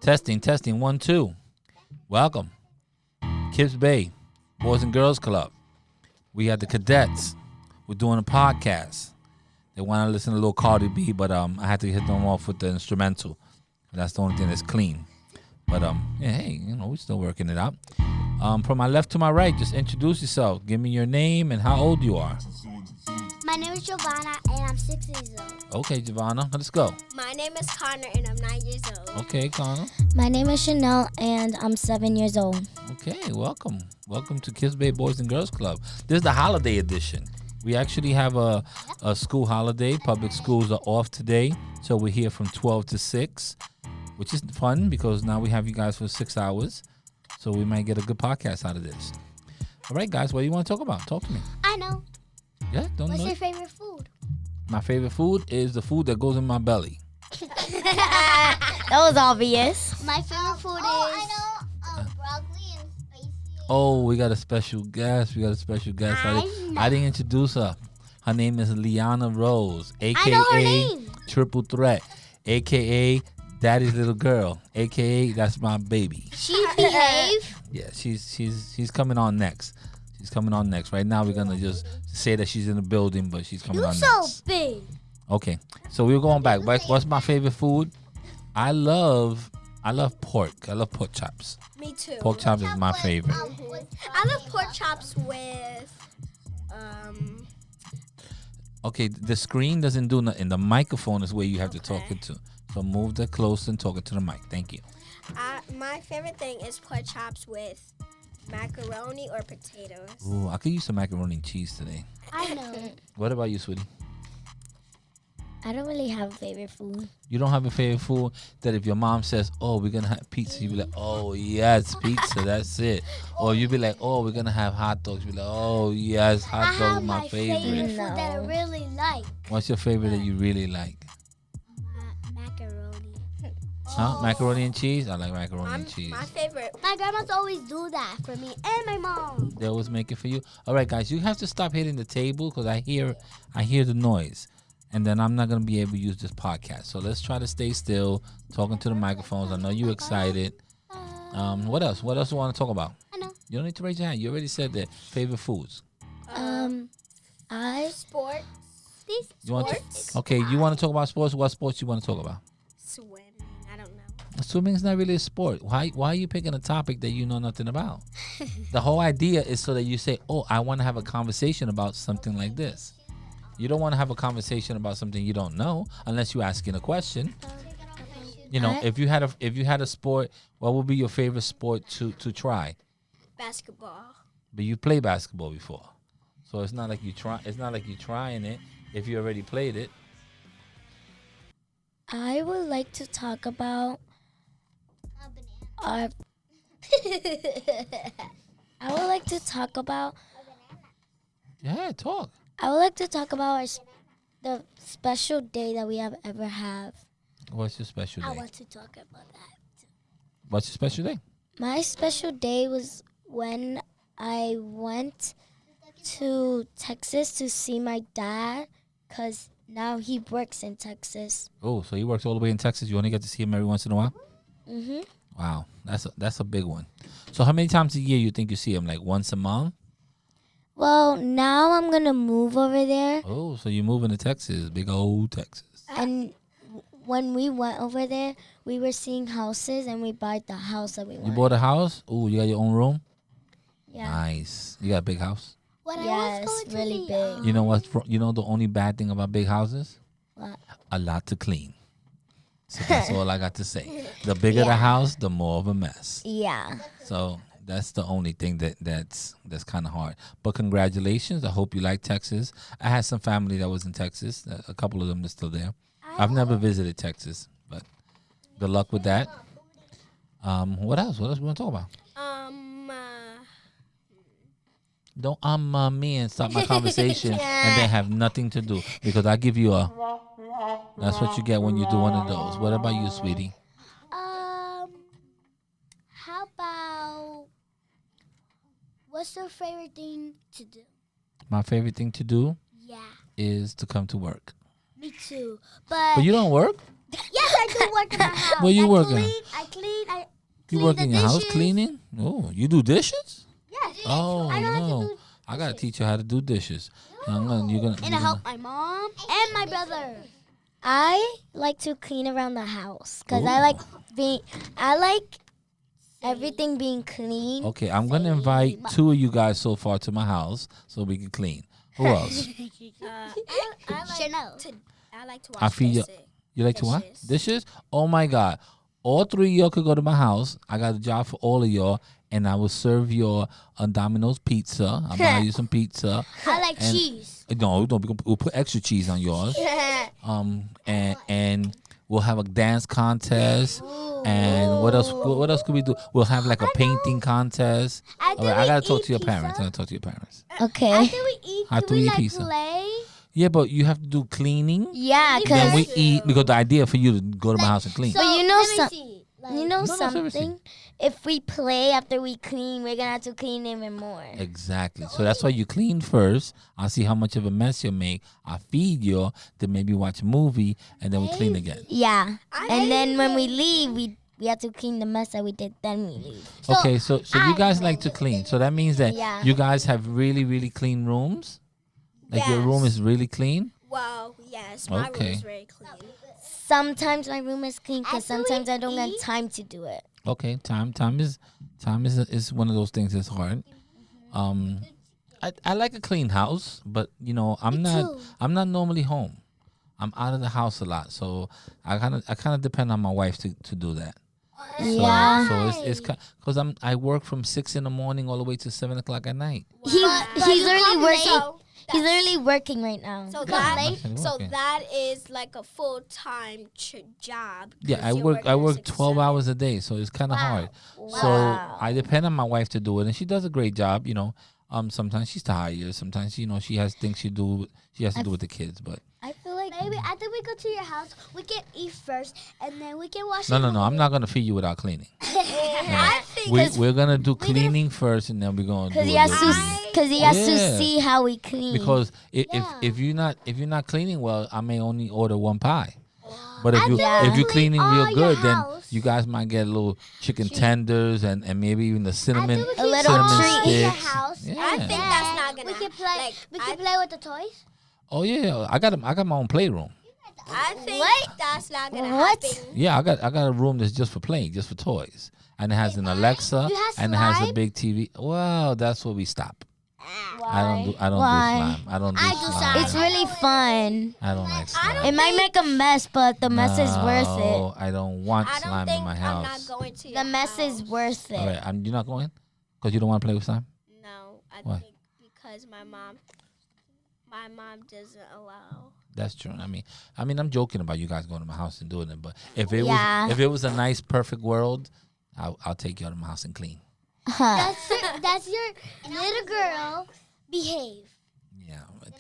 Testing. 1, 2. Welcome. Kips Bay, Boys and Girls Club. We had the cadets. We're doing a podcast. They want to listen to a little Cardi B, but I had to hit them off with the instrumental. That's the only thing that's clean. But yeah, hey, we're still working it out. From my left to my right, just introduce yourself. Give me your name and how old you are. My name is Giovanna, and I'm 6 years old. Okay, Giovanna, let's go. My name is Connor, and I'm 9 years old. Okay, Connor. My name is Chanel, and I'm 7 years old. Okay, welcome. Welcome to Kips Bay Boys and Girls Club. This is the holiday edition. We actually have a school holiday. Public schools are off today, so we're here from 12 to 6, which is fun because now we have you guys for 6 hours, so we might get a good podcast out of this. All right, guys, what do you want to talk about? Talk to me. I know. Yeah, don't What's know. your favorite food? My favorite food is the food that goes in my belly. That was obvious. My favorite food is... I know. Broccoli and spicy. Oh, we got a special guest. I didn't introduce her. Her name is Liana Rose, I know her a.k.a. name. Triple Threat, a.k.a. Daddy's little girl, a.k.a. that's my baby. She behave. Yeah, she's coming on next. She's coming on next. Right now, we're going to just say that she's in the building, but she's coming You on so next. big. Okay, so we're going back. What's my favorite food? I love pork. I love pork chops. Me too. Pork chops is my favorite. I love pork chops with Okay, the screen doesn't do nothing. The microphone is where you have to talk it to. So move that close and talk it to the mic. Thank you. my favorite thing is pork chops with macaroni or potatoes. Ooh, I could use some macaroni and cheese today. I know. What about you, sweetie? I don't really have a favorite food. You don't have a favorite food that if your mom says, oh, we're going to have pizza, you be like, oh, yes, pizza, that's it. Or you be like, oh, we're going to have hot dogs. You be like, oh, yes, I hot have dogs my my favorite. food that I really like. What's your favorite that you really like? Macaroni. Huh? Macaroni and cheese? I like macaroni and cheese. My favorite. My grandma's always do that for me and my mom. They always make it for you. All right, guys, you have to stop hitting the table because I hear the noise, and then I'm not gonna be able to use this podcast. So let's try to stay still, talking to the microphones. I know you're excited. What else? What else do you want to talk about? I know. You don't need to raise your hand. You already said that. Favorite foods. Sports. These You want sports. to? Okay, you want to talk about sports? What sports you want to talk about? Swimming. I don't know. Swimming is not really a sport. Why are you picking a topic that you know nothing about? The whole idea is so that you say, oh, I want to have a conversation about something like this. You don't want to have a conversation about something you don't know unless you're asking a question. You know, if you had a sport, what would be your favorite sport to try? Basketball. But you played basketball before, so it's not like you try. It's not like you're trying it if you already played it. I would like to talk about our. I would like to talk about. Yeah, talk. I would like to talk about the special day that we have ever have. What's your special I day? want to talk about that. What's your special day? My special day was when I went to Texas to see my dad, because now he works in Texas. Oh, so he works all the way in Texas. You only get to see him every once in a while. Mm-hmm. Wow, that's a big one. So how many times a year you think you see him? Like once a month? Well, now I'm going to move over there. Oh, so you're moving to Texas, big old Texas. And when we went over there, we were seeing houses, and we bought the house that we You wanted. bought a house? Oh, you got your own room? Yeah. Nice. You got a big house? When I Yes, was going really to the, big. You know what's you know the only bad thing about big houses? What? A lot to clean. So that's all I got to say. The bigger the house, the more of a mess. Yeah. So that's the only thing that's kind of hard. But congratulations. I hope you like Texas. I had some family that was in Texas. A couple of them are still there. I've never visited Texas, but good luck with that. What else? What else we want to talk about? Don't me and stop my conversation and then have nothing to do, because I give you a. That's what you get when you do one of those. What about you, sweetie? How about what's your favorite thing to do? My favorite thing to do Yeah, is to come to work. me too. But But you don't work? yes, I do work in my house. Where you I working? I clean You Clean work the in your house dishes. cleaning? Oh, you do dishes? Yes. Oh I know how to no, do I gotta teach you how to do dishes. You're gonna. And I help my mom and my brother. I like to clean around the house because I Ooh. like everything being clean. Okay, I'm gonna invite 2 of you guys so far to my house so we can clean. Who else? I like Chanel. I like to I wash feed you. dishes. You like to what? Dishes. Dishes? Oh my God. All 3 of y'all could go to my house. I got a job for all of y'all, and I will serve your Domino's pizza. I'll buy you some pizza. I like And- cheese. No, we'll put extra cheese on yours. And we'll have a dance contest. And what else? What else could we do? We'll have like a painting contest. After All right, I we gotta talk eat to your pizza- parents. I gotta talk to your parents. Okay. After we eat, After do we we eat like pizza. play? Yeah, but you have to do cleaning. Yeah, Then we because eat because the idea for you to go to my house and clean. But you know let me some- see. you know No, seriously. something. If we play after we clean, we're gonna have to clean even more. Exactly. So that's why you clean first. I'll see how much of a mess you make. I feed you. Then maybe watch a movie, and then we clean again. Yeah, and then when we leave, we have to clean the mess that we did. Then we leave. Okay, so you guys like to clean. So that means that Yeah. you guys have really, really clean rooms. Like your room Yes. is really clean. Well, yes, my Okay. room is very clean. Sometimes my room is clean because After we sometimes I don't get eat- time to do it. Okay, time is one of those things that's hard. I like a clean house, but you know I'm not normally home. I'm out of the house a lot, so I kind of depend on my wife to do that. Yeah. So it's because I work from 6 in the morning all the way to 7 o'clock at night. He's you literally come working. So He's that's- literally working right now. So Come that late. so Okay. that is like a full time job. 'cause Yeah, I you're work working 12 6 hours a day, so it's kind of hard. So I depend on my wife to do it, and she does a great job. You know, sometimes she's tired. Sometimes she has things she has to do with the kids. But I feel like Maybe after we go to your house, we can eat first, and then we can wash. no, I'm not gonna feed you without cleaning. I think We're gonna do cleaning first, and then we're gonna do because he a has little to cleaning. because he has Yeah. to see how we clean. Because Yeah. if you're not cleaning well, I may only order 1 pie. But if Yeah. if you're cleaning Clean real all your good, then house. you guys might get a little chicken tenders and maybe even the cinnamon After we A clean little all treat. in your sticks. house, Yeah. I think that's not gonna. we can play. Like, we can play with the toys. Oh yeah, I got my own playroom. I think that's not gonna What? happen. Yeah, I got a room that's just for playing, just for toys, and it has an Alexa You have and it has a slime? big TV. Well, that's where we stop. Why? I don't do Why? slime. I don't do I do slime. slime. It's really fun. I don't like slime. It might make a mess, but the mess is worth No, I don't want I don't slime think in my I'm house. not going to. it. Your The mess is house. worth All it. right, you're not going because you don't want to play with slime. No, I Why? think because my mom doesn't allow. That's true. I mean, I'm joking about you guys going to my house and doing it, but if it Yeah. was if it was a nice, perfect world, I'll take you out of my house and clean. Huh. That's your little girl. Behave. Yeah. but-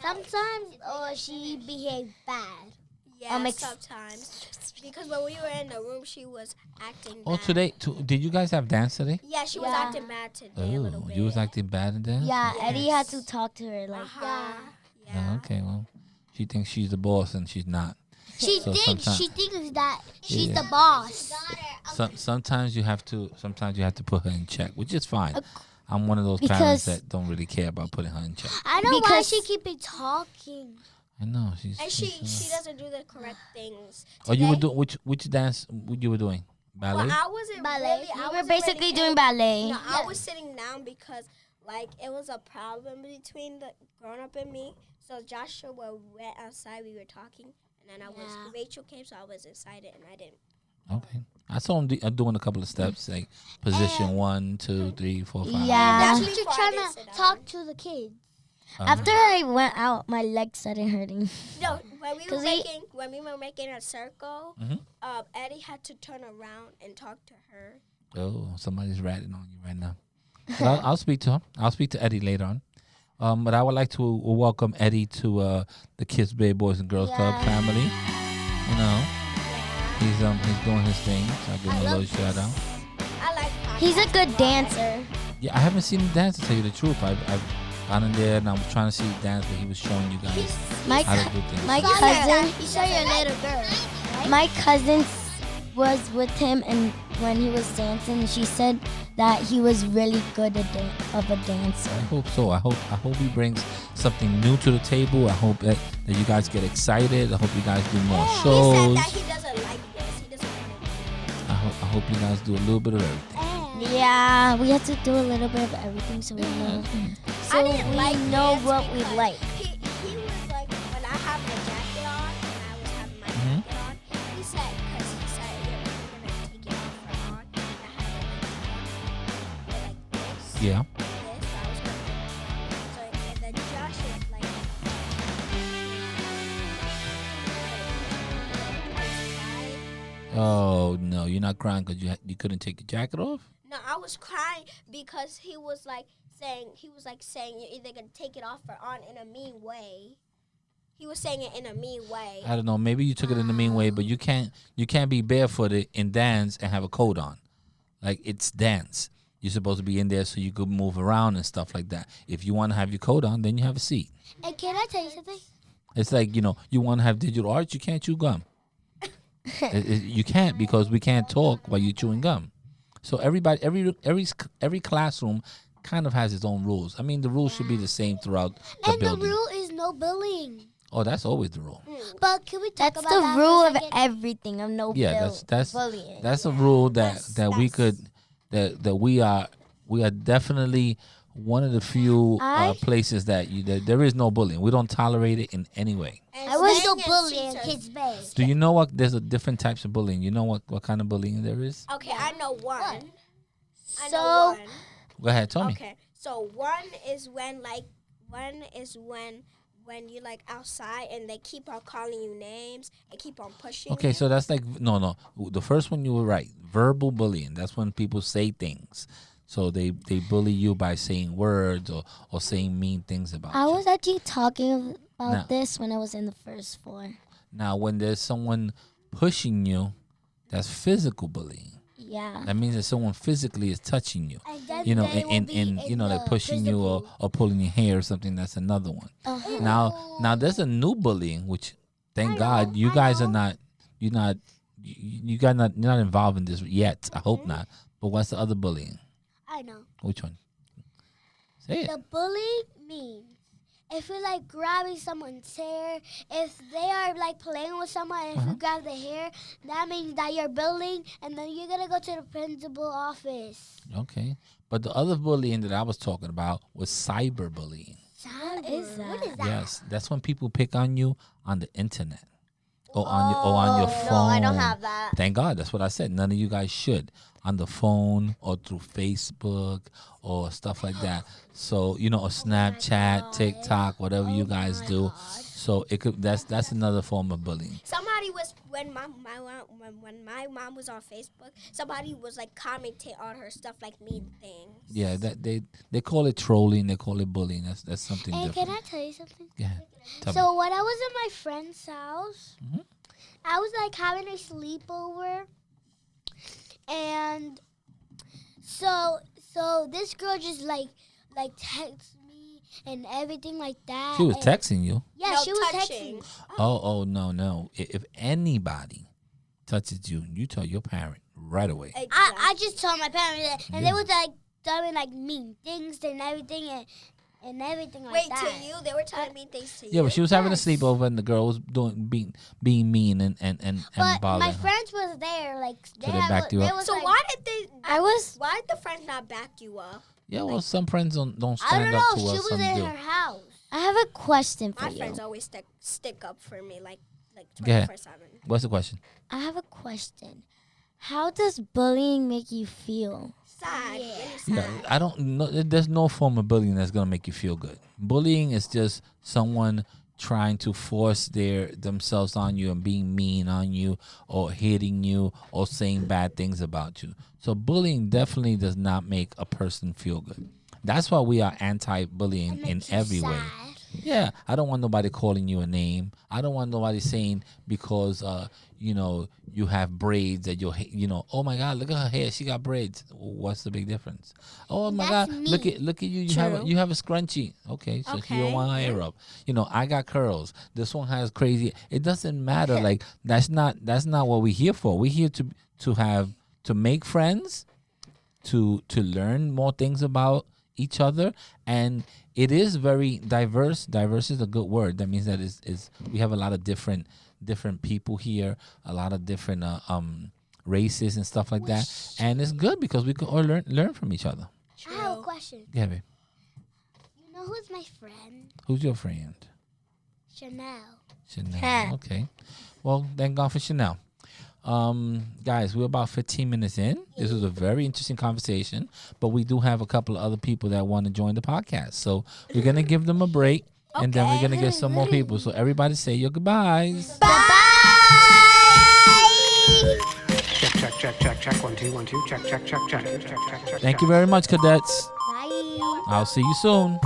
Sometimes, she behaved bad. Yeah, ex- sometimes. Because when we were in the room, she was acting Oh, bad. did you guys have dance today? Yeah, she was Yeah. acting bad today a little Oh, bit. you was acting bad in dance? Yeah, Eddie had to Yes. talk to her like. Uh-huh. Yeah, Yeah. okay, well, she thinks she's the boss and she's not. She So thinks sometimes- that she's Yeah. the boss. Sometimes you have to put her in check, which is fine. I'm one of those parents Because- that don't really care about putting her in check. I know why Because- she keep it talking. I know she's. And she's, she doesn't do the correct things. Oh, you were Today- doing which dance? What you were doing? Ballet. Well, I wasn't Ballet. really. We I We're wasn't basically really doing ballet. No, I was sitting down because like it was a problem between the grown up and me. So Joshua went outside. We were talking, and then Yeah. Rachel came, so I was excited, and I didn't. Okay. I saw him doing a couple of steps, like position 1, 2, 3, 4, 5. Yeah. That's That's what you're before I trying didn't to sit talk down. to the kids. After I went out, my legs started hurting. No, when we were 'Cause he- making a circle, Mhm. Eddie had to turn around and talk to her. Oh, somebody's ratting on you right now. But I'll speak to him. I'll speak to Eddie later on. But I would like to welcome Eddie to the Kids Bay Boys and Girls Club family. You know, he's doing his thing. So I'll give him a little shout out. I like. He's a good dancer. Yeah, I haven't seen him dance to tell you the truth. I've gone in there and I was trying to see him dance, but he was showing you guys My how to do things. my You cousin saw your little girl. my cousin was with him and when he was dancing. She said that he was really good of a dancer. I hope so. I hope he brings something new to the table. I hope that you guys get excited. I hope you guys do more He said shows. that he doesn't like this. He doesn't want to I hope you guys do a little bit of everything. Yeah, we have to do a little bit of everything so we know. So I didn't we like know this what we because like. He was like, when I have my jacket on, when I was having my jacket on, he said, because he said, yeah, we're going to take it off for on. And I had like this. Yeah. This, so I was going to so, and then Josh is like, Oh no, you're not crying because you couldn't take your jacket off. no, I was crying because he was like saying you're either gonna take it off or on in a mean way. He was saying it in a mean way. I don't know. Maybe you took it in the mean way, but you can't be barefooted in dance and have a coat on. Like, it's dance. You're supposed to be in there so you could move around and stuff like that. If you want to have your coat on, then you have a seat. And can I tell you something? It's like, you want to have digital arts, you can't chew gum. You can't, because we can't talk while you're chewing gum. So everybody, every classroom kind of has its own rules. I mean, the rules should be the same throughout the And building. the rule is no bullying. Oh, that's always the rule. But can we talk That's about the that rule for a of second? everything. Of no Yeah, that's bullying. that's a rule that we That's- could that we are definitely one of the few places that there is no bullying. We don't tolerate it in any way. And I was staying no in bullying seats are- Kids Bay. Do you know what? There's a different types of bullying. You know what kind of bullying there is? Okay, I know one. I So- know one. Go ahead, tell me. Okay, so one is when when you're like outside and they keep on calling you names and keep on pushing. Okay, you. so that's like no. The first one you were right. Verbal bullying. That's when people say things. So they bully you by saying words or saying mean things about I you. was actually talking about No. this when I was in the first floor. Now, when there's someone pushing you, that's physical bullying. Yeah. That means that someone physically is touching you. And then You know, they will and be in like the pushing you or pulling your hair or something. That's another one. Now there's a new bullying, which thank God you guys are not. You're not. You're not involved in this yet. I hope not. But what's the other bullying? I know. Which one? Say it. The bully means if you're like grabbing someone's hair, if they are like playing with someone, and if you grab the hair, that means that you're bullying, and then you're gonna go to the principal office. Okay. But the other bullying that I was talking about was cyberbullying. What is that? What is that? Yes, that's when people pick on you on the internet or on your phone. No, I don't have that. Thank God, that's what I said. None of you guys should on the phone or through Facebook or stuff like that. So or Snapchat, TikTok, whatever you guys do. So it could that's another form of bullying. Somebody was when when my mom was on Facebook. Somebody was like commenting on her stuff like mean things. Yeah, that they call it trolling. They call it bullying. That's something And different. can I tell you something? Yeah. Tell me. So when I was at my friend's house, I was like having a sleepover, and so this girl just like texts me and everything like that. She was and- texting you. Yeah, No she was touching. texting. Oh no. If anybody touches you, you tell your parent right away. I just told my parents that, and Yeah. they was like telling like mean things and everything and everything like Wait, that. to you? They were telling me things to you. Yeah, but she was having a Yes. sleepover and the girl was being mean and But bothering my her. friends was there, like they backed you up? was So like, why did they? I Why did the friends not back you up? Yeah, well, some friends don't I stand don't up know. to She us. was Some in do. her house. have a question for My you. friends always stick up for me, like Go ahead. 24/7. What's the question? I have a question. How does bullying make you feel? Sad. Really sad. Yeah, I don't know. There's no form of bullying that's gonna make you feel good. Bullying is just someone trying to force themselves on you and being mean on you or hitting you or saying bad things about you. So bullying definitely does not make a person feel good. That's why we are anti-bullying in Makes you every way. sad. Yeah, I don't want nobody calling you a name. I don't want nobody saying because you have braids that oh my God, look at her hair, she got braids. What's the big difference? Oh my That's God, me. look at you. You have a scrunchie. Okay, so she don't Okay. want her hair up. I got curls. This one has crazy. It doesn't matter. Like that's not what we're here for. We're here to make friends, to learn more things about each other, and it is very diverse. Diverse is a good word. That means that is we have a lot of different people here, a lot of different races and stuff like that, and it's good because we can all learn from each other. I have a question. Yeah, babe. You know who's my friend? Who's your friend? Chanel. Chanel. Okay. Well, thank God for Chanel. Guys, we're about 15 minutes in. This was a very interesting conversation, but we do have a couple of other people that want to join the podcast. So we're going to give them a break, and then we're going to get some more people. So everybody say your goodbyes. Check. 1 2 1 2. Check. Check. Thank you very much, cadets. Bye. I'll see you soon.